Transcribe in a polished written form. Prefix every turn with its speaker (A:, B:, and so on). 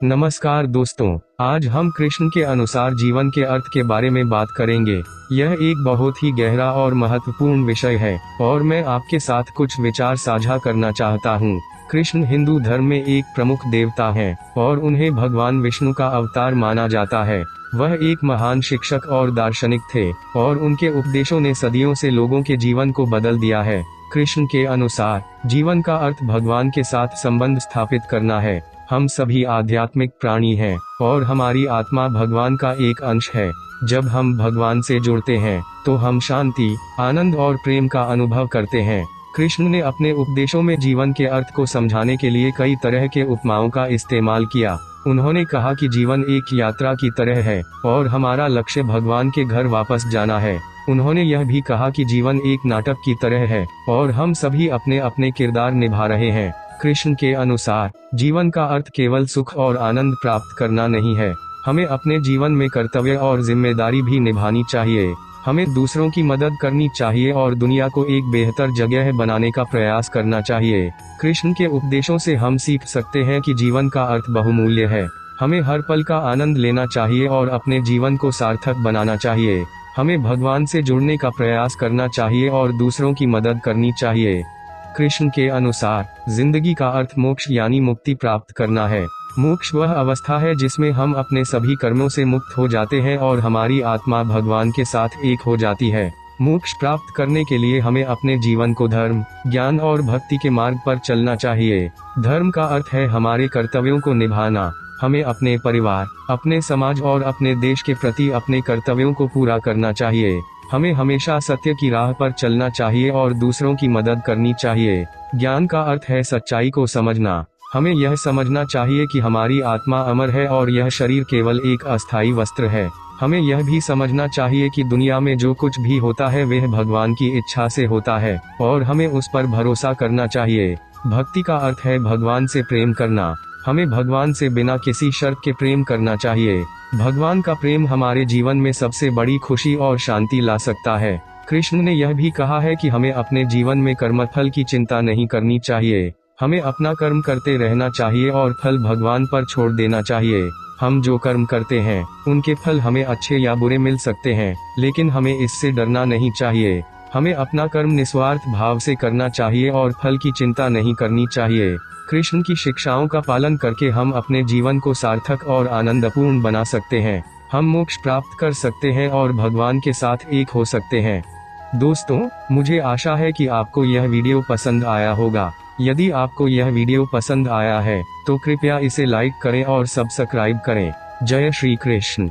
A: नमस्कार दोस्तों, आज हम कृष्ण के अनुसार जीवन के अर्थ के बारे में बात करेंगे। यह एक बहुत ही गहरा और महत्वपूर्ण विषय है और मैं आपके साथ कुछ विचार साझा करना चाहता हूँ। कृष्ण हिंदू धर्म में एक प्रमुख देवता हैं और उन्हें भगवान विष्णु का अवतार माना जाता है। वह एक महान शिक्षक और दार्शनिक थे और उनके उपदेशों ने सदियों से लोगों के जीवन को बदल दिया है। कृष्ण के अनुसार जीवन का अर्थ भगवान के साथ संबंध स्थापित करना है। हम सभी आध्यात्मिक प्राणी हैं और हमारी आत्मा भगवान का एक अंश है। जब हम भगवान से जुड़ते हैं तो हम शांति, आनंद और प्रेम का अनुभव करते हैं। कृष्ण ने अपने उपदेशों में जीवन के अर्थ को समझाने के लिए कई तरह के उपमाओं का इस्तेमाल किया। उन्होंने कहा कि जीवन एक यात्रा की तरह है और हमारा लक्ष्य भगवान के घर वापस जाना है। उन्होंने यह भी कहा कि जीवन एक नाटक की तरह है और हम सभी अपने अपने किरदार निभा रहे हैं। कृष्ण के अनुसार जीवन का अर्थ केवल सुख और आनंद प्राप्त करना नहीं है। हमें अपने जीवन में कर्तव्य और जिम्मेदारी भी निभानी चाहिए। हमें दूसरों की मदद करनी चाहिए और दुनिया को एक बेहतर जगह बनाने का प्रयास करना चाहिए। कृष्ण के उपदेशों से हम सीख सकते हैं कि जीवन का अर्थ बहुमूल्य है। हमें हर पल का आनंद लेना चाहिए और अपने जीवन को सार्थक बनाना चाहिए। हमें भगवान से जुड़ने का प्रयास करना चाहिए और दूसरों की मदद करनी चाहिए। कृष्ण के अनुसार जिंदगी का अर्थ मोक्ष यानी मुक्ति प्राप्त करना है। मोक्ष वह अवस्था है जिसमें हम अपने सभी कर्मों से मुक्त हो जाते हैं और हमारी आत्मा भगवान के साथ एक हो जाती है। मोक्ष प्राप्त करने के लिए हमें अपने जीवन को धर्म, ज्ञान और भक्ति के मार्ग पर चलना चाहिए। धर्म का अर्थ है हमारे कर्तव्यों को निभाना। हमें अपने परिवार, अपने समाज और अपने देश के प्रति अपने कर्तव्यों को पूरा करना चाहिए। हमें हमेशा सत्य की राह पर चलना चाहिए और दूसरों की मदद करनी चाहिए। ज्ञान का अर्थ है सच्चाई को समझना। हमें यह समझना चाहिए कि हमारी आत्मा अमर है और यह शरीर केवल एक अस्थायी वस्त्र है। हमें यह भी समझना चाहिए कि दुनिया में जो कुछ भी होता है वह भगवान की इच्छा से होता है और हमें उस पर भरोसा करना चाहिए। भक्ति का अर्थ है भगवान से प्रेम करना। हमें भगवान से बिना किसी शर्त के प्रेम करना चाहिए। भगवान का प्रेम हमारे जीवन में सबसे बड़ी खुशी और शांति ला सकता है। कृष्ण ने यह भी कहा है कि हमें अपने जीवन में कर्मफल की चिंता नहीं करनी चाहिए। हमें अपना कर्म करते रहना चाहिए और फल भगवान पर छोड़ देना चाहिए। हम जो कर्म करते हैं उनके फल हमें अच्छे या बुरे मिल सकते हैं, लेकिन हमें इससे डरना नहीं चाहिए। हमें अपना कर्म निस्वार्थ भाव से करना चाहिए और फल की चिंता नहीं करनी चाहिए। कृष्ण की शिक्षाओं का पालन करके हम अपने जीवन को सार्थक और आनंदपूर्ण बना सकते हैं। हम मोक्ष प्राप्त कर सकते हैं और भगवान के साथ एक हो सकते हैं। दोस्तों, मुझे आशा है कि आपको यह वीडियो पसंद आया होगा। यदि आपको यह वीडियो पसंद आया है तो कृपया इसे लाइक करें और सब्सक्राइब करें। जय श्री कृष्ण।